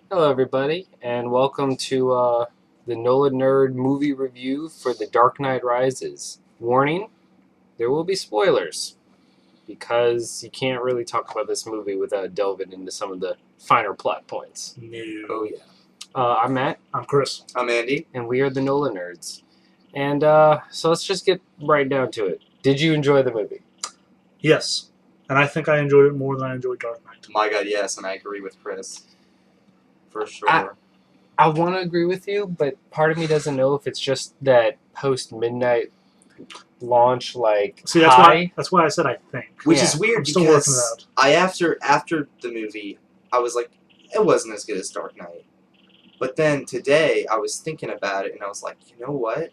Hello, everybody, and welcome to the Nola Nerd movie review for The Dark Knight Rises. Warning, there will be spoilers, because you can't really talk about this movie without delving into some of the finer plot points. No. Oh, yeah. I'm Matt, I'm Chris. I'm Andy. and we are the Nola Nerds. And so let's just get right down to it. Did you enjoy the movie? Yes. And I think I enjoyed it more than I enjoyed Dark Knight. My God, yes, and I agree with Chris. For sure. I want to agree with you, but part of me doesn't know if it's just that post-midnight launch, See, that's why I said I think. Which yeah. is weird I'm still working because it out. after the movie, I was like, it wasn't as good as Dark Knight. But then today, I was thinking about it, and I was like, you know what?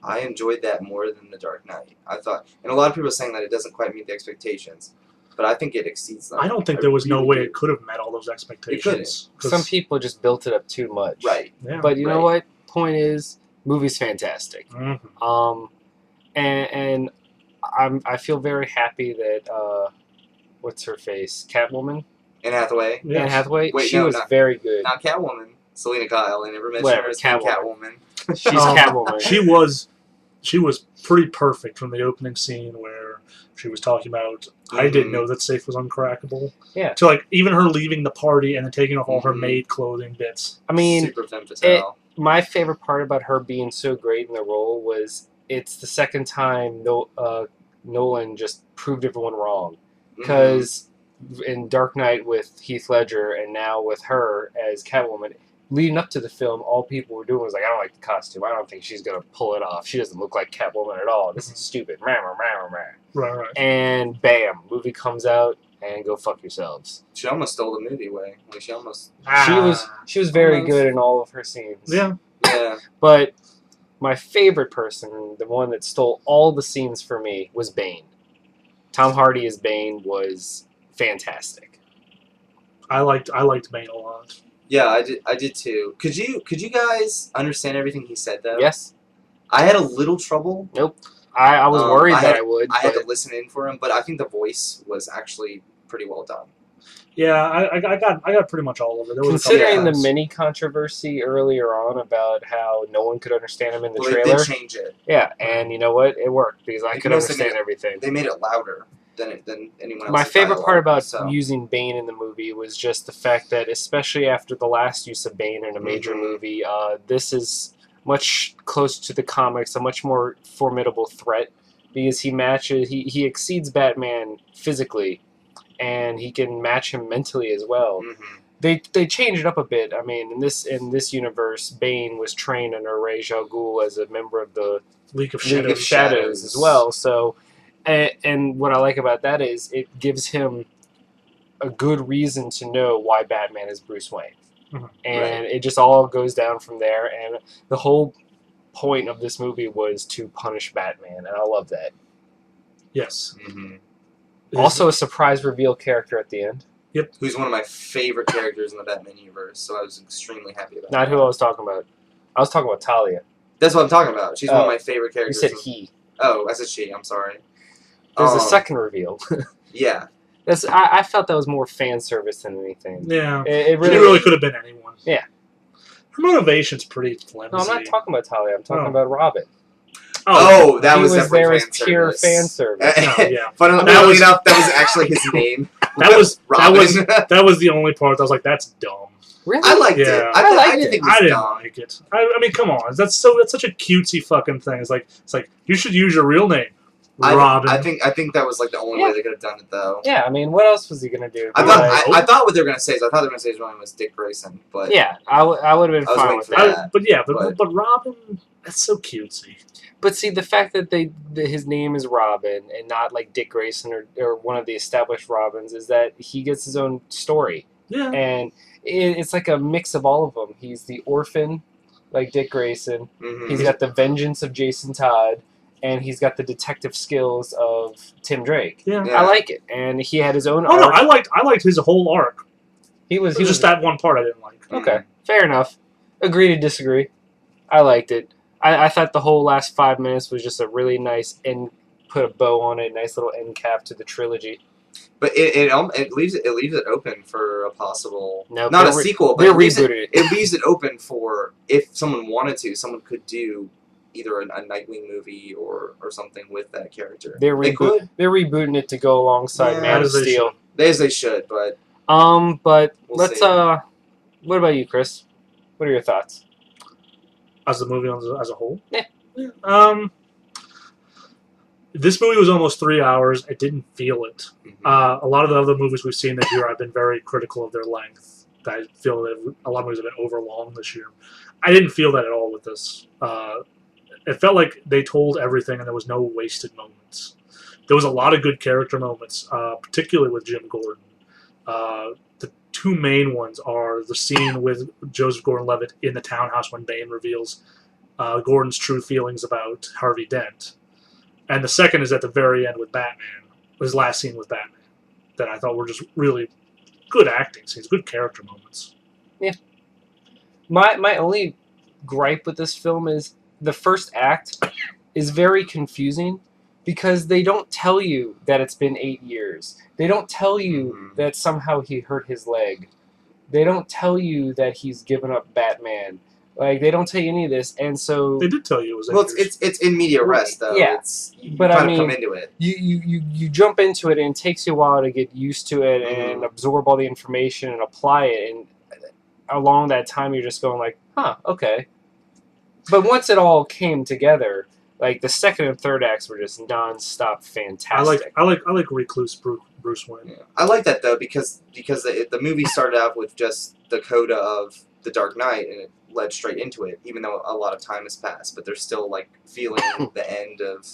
I enjoyed that more than The Dark Knight. I thought, and a lot of people are saying that it doesn't quite meet the expectations, but I think it exceeds them. I don't think there was no really way do. it could have met all those expectations. 'Cause- Some people just built it up too much. Right. Yeah. But you know Right. what? Point is, movie's fantastic. Mhm. And I feel very happy that what's her face, Catwoman, Anne Hathaway. Yes. Anne Hathaway. Wait, she no, was not- very good. Not Catwoman. Selina Kyle. I never mentioned Whatever, her as being Catwoman. Catwoman. She's Um, Catwoman. She was pretty perfect from the opening scene where she was talking about I didn't know that safe was uncrackable. Yeah. To even her leaving the party and then taking off all her Mhm. maid clothing bits. I mean, Super femme fatale. my favorite part about her being so great in the role was it's the second time Nolan just proved everyone wrong. Because in Dark Knight with Heath Ledger and now with her as Catwoman, leading up to the film, all people were doing was like, I don't like the costume. I don't think she's going to pull it off. She doesn't look like Catwoman at all. This is stupid. Rah, rah, rah, rah, rah. Right. And bam, movie comes out and go fuck yourselves. She almost stole the movie away. Like, she almost... She was very Almost. good in all of her scenes. Yeah. Yeah. But my favorite person, the one that stole all the scenes for me, was Bane. Tom Hardy as Bane was fantastic. I liked Bane a lot. Yeah, I did too. Could you guys understand everything he said though? Yes? I had a little trouble. I was worried I that had- I would. I had but to listen in for him, but I think the voice was actually pretty well done. Yeah, I got pretty much all of it. There was a couple considering the times. mini controversy earlier on about how no one could understand him in the Well, they trailer, did change it. yeah, and you know what? It worked because I You could notice they understand made everything. They made it louder than anyone else. My favorite part about so. using Bane in the movie was just the fact that, especially after the last use of Bane in a major Mhm. movie, this is much closer to the comics, a much more formidable threat because he exceeds Batman physically, and he can match him mentally as well. Mhm. They changed it up a bit. I mean, in this universe, Bane was trained under Ra's al Ghul as a member of the League of League Shadows. of Shadows as well. So, and what I like about that is it gives him a good reason to know why Batman is Bruce Wayne. Mhm. And it just all goes down from there. And the whole point of this movie was to punish Batman, and I love that. Yes. Mhm. Also, a surprise reveal character at the end. Who's one of my favorite characters in the Batman universe, so I was extremely happy about Not that. who I was talking about. I was talking about Talia. That's what I'm talking about. She's one Oh, of my favorite You characters. said he. Oh, I said she. I'm sorry. There's a second reveal. Yeah. I felt that was more fan service than anything. Yeah. It It really. really could have been anyone. Yeah. Her motivation's pretty flimsy. No, I'm not talking about Talia. I'm talking Oh. about Robin. Oh, that he was definitely there as fan pure service. fan service. No, yeah. Funnily enough, that was actually his name. That was Robin. that was the only part that I was like, that's dumb. Really? I liked Yeah. it. I liked didn't it. think it was I didn't dumb. like it. I mean, come on, that's such a cutesy fucking thing. It's like you should use your real name, Robin. I think that was like the only way they could have done it though. Yeah, I mean, what else was he gonna do? I Be thought like- I thought what they were gonna say is his name was Dick Grayson, but yeah, I would have been I was fine waiting with for that. that. but Robin, that's so cutesy. But see, the fact that his name is Robin and not like Dick Grayson or one of the established Robins is that he gets his own story, Yeah. and it's like a mix of all of them. He's the orphan, like Dick Grayson. Mhm. He's got the vengeance of Jason Todd, and he's got the detective skills of Tim Drake. Yeah. Yeah. I like it, and he had his own Oh no, arc. I liked his whole arc. He was It was just that one part I didn't like. Okay, fair enough. Agree to disagree. I liked it. I thought the whole last 5 minutes was just a really nice end, put a bow on it, nice little end cap to the trilogy. But it leaves it open for a possible No, not a sequel, but they it leaves rebooted it. it leaves it open for if someone wanted to, someone could do either a Nightwing movie or something with that character. They're rebooting it to go alongside Man of Steel. As they should, but but we'll let's see. What about you, Chris? What are your thoughts? As the movie as a whole? Yeah. This movie was almost 3 hours. I didn't feel it. Mhm. A lot of the other movies we've seen this year, I've been very critical of their length. I feel that a lot of movies have been overlong this year. I didn't feel that at all with this. It felt like they told everything and there was no wasted moments. There was a lot of good character moments, particularly with Jim Gordon. The two main ones are the scene with Joseph Gordon-Levitt in the townhouse when Bane reveals Gordon's true feelings about Harvey Dent. And the second is at the very end with Batman, his last scene with Batman, that I thought were just really good acting scenes, good character moments. Yeah. My only gripe with this film is the first act is very confusing because they don't tell you that it's been 8 years. They don't tell you that somehow he hurt his leg. They don't tell you that he's given up Batman. Like, they don't tell you any of this, and so They did tell you it was 8 Well, years. it's in media res though. Yeah. You But kind I of mean, come into it. you jump into it, and it takes you a while to get used to it and absorb all the information and apply it. And along that time, you're just going like, huh, okay. But once it all came together, like the second and third acts were just non-stop fantastic. I like recluse Bruce Wayne. Yeah. I like that though because the movie started out with just the coda of The Dark Knight and it led straight into it, even though a lot of time has passed. But they're still like feeling the end of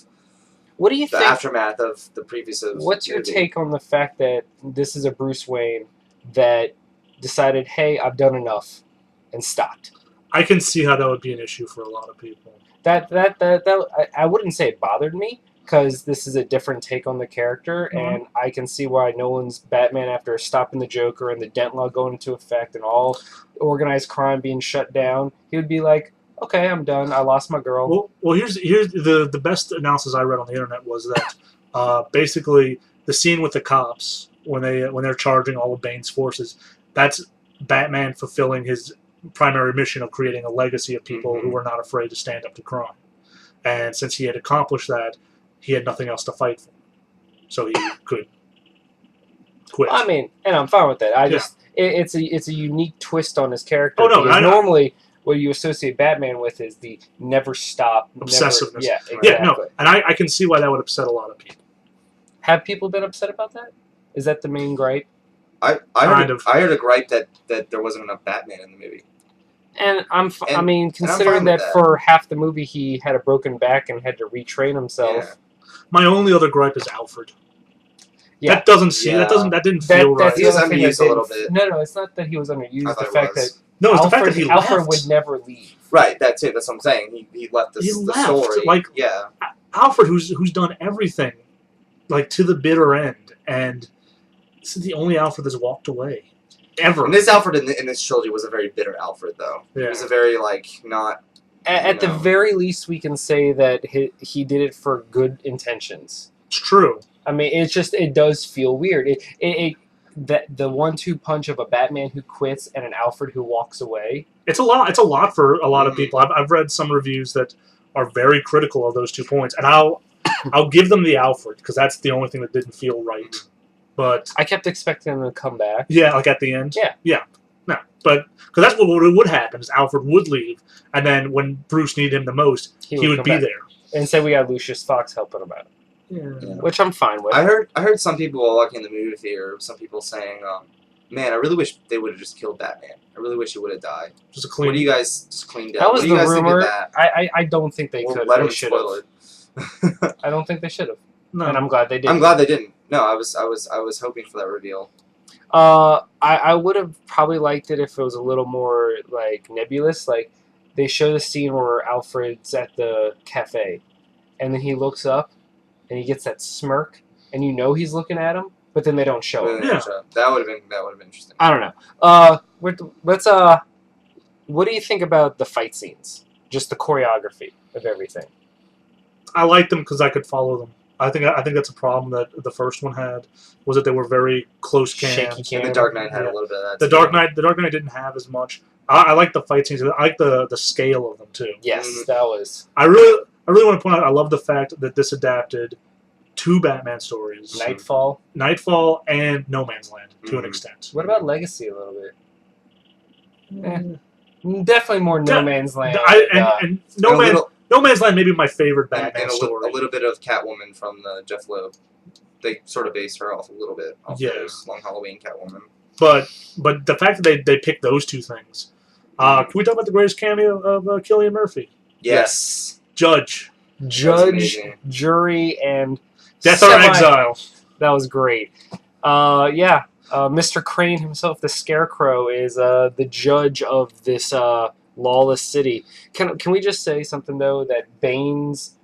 What do you the think? aftermath of the previous. What's your movie. take on the fact that this is a Bruce Wayne that decided, hey, I've done enough, and stopped? I can see how that would be an issue for a lot of people. That I wouldn't say it bothered me because this is a different take on the character, and I can see why Nolan's Batman, after stopping the Joker and the Dent Law going into effect and all organized crime being shut down, he would be like, okay, I'm done. I lost my girl. Well, here's the best analysis I read on the internet was that basically the scene with the cops when they're charging all of Bane's forces, that's Batman fulfilling his primary mission of creating a legacy of people who were not afraid to stand up to crime. And since he had accomplished that, he had nothing else to fight for, so he could quit. I mean, and I'm fine with that. It's a unique twist on his character. Oh, no, because normally what you associate Batman with is the never stop, obsessiveness. Yeah, exactly. Yeah, no, and I can see why that would upset a lot of people. Have people been upset about that? Is that the main gripe? I heard a gripe that there wasn't enough Batman in the movie. And I mean, considering that for half the movie he had a broken back and had to retrain himself. Yeah. My only other gripe is Alfred. Yeah. That didn't feel right. He was underused a little bit. No, it's not that he was underused. I thought The fact that it's the fact that he Alfred left. would never leave. Right, that's it. That's what I'm saying. He left the story. Like, yeah. Alfred, who's done everything, like to the bitter end, and this is the only Alfred that's walked away ever. And this Alfred in this trilogy was a very bitter Alfred, though. Yeah. He was a very not. At the very least, we can say that he did it for good intentions. It's true. I mean, it does feel weird. The 1-2 punch of a Batman who quits and an Alfred who walks away. It's a lot for a lot of people. I've read some reviews that are very critical of those 2 points, and I'll give them the Alfred because that's the only thing that didn't feel right. But I kept expecting him to come back. Yeah, like at the end. Yeah. No, but because that's what would happen is Alfred would leave, and then when Bruce needed him the most, he would be back. there. And say we got Lucius Fox helping him out. Yeah. Which I'm fine with. I heard some people while walking in the movie theater, some people saying, man, I really wish they would have just killed Batman. I really wish he would have died. Just a clean. What do you guys just cleaned up? That was what do you the guys rumor. Think of that? I don't think they could. Let They them should spoil have. it. I don't think they should have. No. And I'm glad they didn't. I'm glad they didn't. No, I was hoping for that reveal. I would have probably liked it if it was a little more like nebulous. Like they show the scene where Alfred's at the cafe, and then he looks up, and he gets that smirk, and you know he's looking at him, but then they don't show him. Yeah. That would have been interesting. I don't know. Let's what do you think about the fight scenes? Just the choreography of everything. I liked them because I could follow them. I think that's a problem that the first one had, was that they were very close Shaky cams. cam. And the Dark Knight had Yeah. a little bit of that. The too. Dark Knight didn't have as much. I like the fight scenes. I like the scale of them too. Yes, Mhm. that was I really want to point out. I love the fact that this adapted two Batman stories: Nightfall. Nightfall and No Man's Land to an Mhm. extent. What about Legacy a little bit? Definitely more No Man's Land. And No Man's Land may be my favorite Batman and story. a little bit of Catwoman from the Jeff Loeb. They sort of based her off a little bit off those Long Halloween Catwoman. But the fact that they picked those two things. Can we talk about the greatest cameo of Cillian Murphy? Yes. Judge, jury, and Death or Exile. That was great. Mr. Crane himself, the Scarecrow, is the judge of this lawless city. Can we just say something though, that Bane's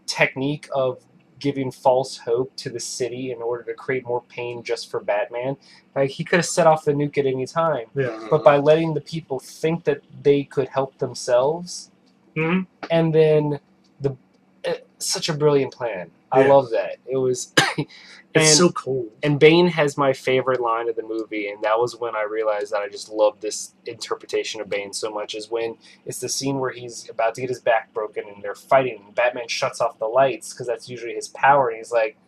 technique of giving false hope to the city in order to create more pain just for Batman, like he could have set off the nuke at any time, Yeah. but by letting the people think that they could help themselves, and then such a brilliant plan. I love that. It was. It's so cool. And Bane has my favorite line of the movie, and that was when I realized that I just love this interpretation of Bane so much, is when it's the scene where he's about to get his back broken and they're fighting, and Batman shuts off the lights because that's usually his power, and he's like,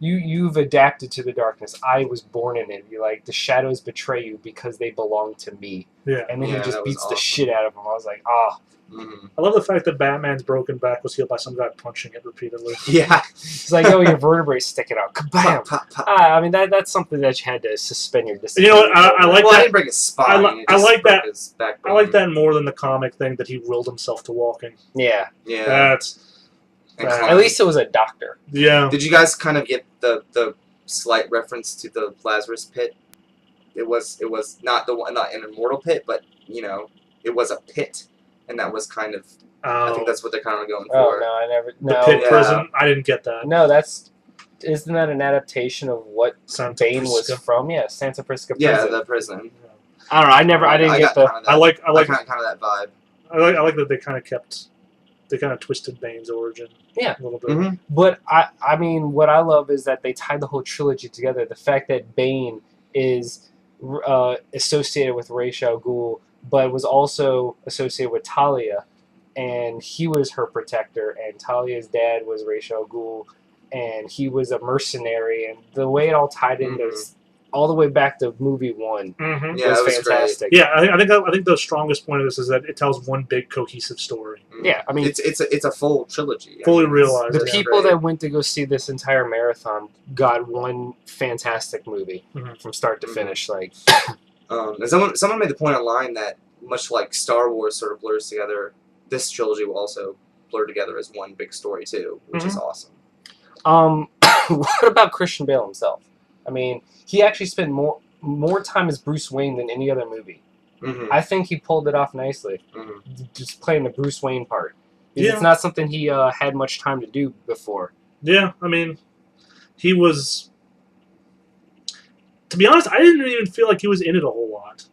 you've adapted to the darkness. I was born in it. You're like, the shadows betray you because they belong to me. Yeah. And then he just beats the awesome. shit out of him. I was like, ah. I love the fact that Batman's broken back was healed by some guy punching it repeatedly. Yeah. It's like, oh, your vertebrae's sticking out. Kabam! Pop, pop. I mean, that's something that you had to suspend your disbelief. You know what? I like Well, that. I didn't break his spine. I like that. His backbone. I like that more than the comic thing that he willed himself to walking. Yeah. Yeah. That's At least it was a doctor. yeah. Did you guys kind of get the slight reference to the Lazarus pit? It was not an immortal pit, but it was a pit, and that was kind of. I think that's what they're kind of going Oh for. no, I never. The No, pit prison. I didn't get that. no, isn't that an adaptation of what Santa Bane was Prisca. from? Yeah, Santa Prisca prison. Yeah, the prison. I don't know. I didn't get the. Kind of that, I like kind of that vibe. I like that they kind of twisted Bane's origin. Yeah. A little bit. Mm-hmm. But I mean, what I love is that they tied the whole trilogy together. The fact that Bane is associated with Ra's al Ghul, but was also associated with Talia, and he was her protector, and Talia's dad was Ra's al Ghul, and he was a mercenary, and the way it all tied in was all the way back to movie one. Mm-hmm. Yeah, was that was fantastic. Yeah, I think the strongest point of this is that it tells one big cohesive story. Yeah, I mean, it's a full trilogy. Fully I mean, realized. the Yeah, people that went to go see this entire marathon got one fantastic movie from start to finish. Like, and someone made the point online that much like Star Wars sort of blurs together, this trilogy will also blur together as one big story too, which is awesome. what about Christian Bale himself? I mean, he actually spent more time as Bruce Wayne than any other movie. Mm-hmm. I think he pulled it off nicely, just playing the Bruce Wayne part. Because it's not something he had much time to do before. Yeah, I mean, he was. To be honest, I didn't even feel like he was in it a whole lot.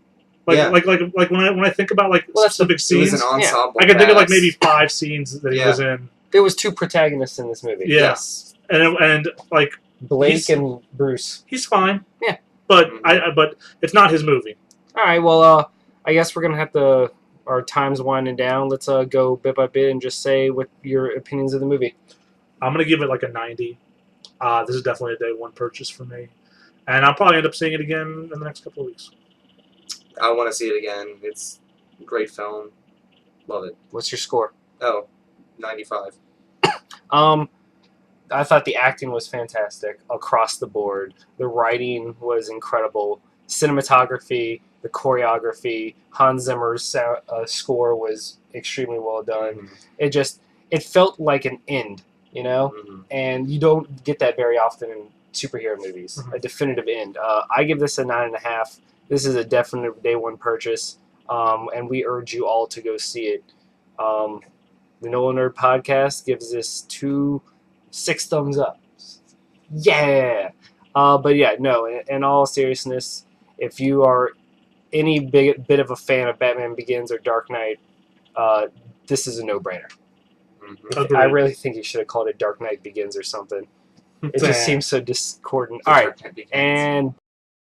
Like when I think about specific It scenes, was an ensemble. I can think of like cast. maybe 5 scenes that he was in. There was 2 protagonists in this movie. Yeah. Yes. And like Blake and Bruce. he's fine. Yeah. But but it's not his movie. All right, well, I guess we're going to have to, our time's winding down. Let's go bit by bit and just say what your opinions of the movie. I'm going to give it like a 90. This is definitely a day one purchase for me. And I'll probably end up seeing it again in the next couple of weeks. I want to see it again. It's a great film. Love it. What's your score? Oh, 95. I thought the acting was fantastic across the board. The writing was incredible. Cinematography, the choreography, Hans Zimmer's score was extremely well done. It felt like an end, and you don't get that very often in superhero movies, a definitive end. I give this a 9.5. This is a definite day one purchase, and we urge you all to go see it. The Nola Nerd Podcast gives this 6 thumbs up. Yeah! But yeah, no, in all seriousness, if you are any bit of a fan of Batman Begins or Dark Knight, this is a no-brainer. Agreed. I really think he should have called it Dark Knight Begins or something. It just seems so discordant. The All right, Dark Knight Begins. and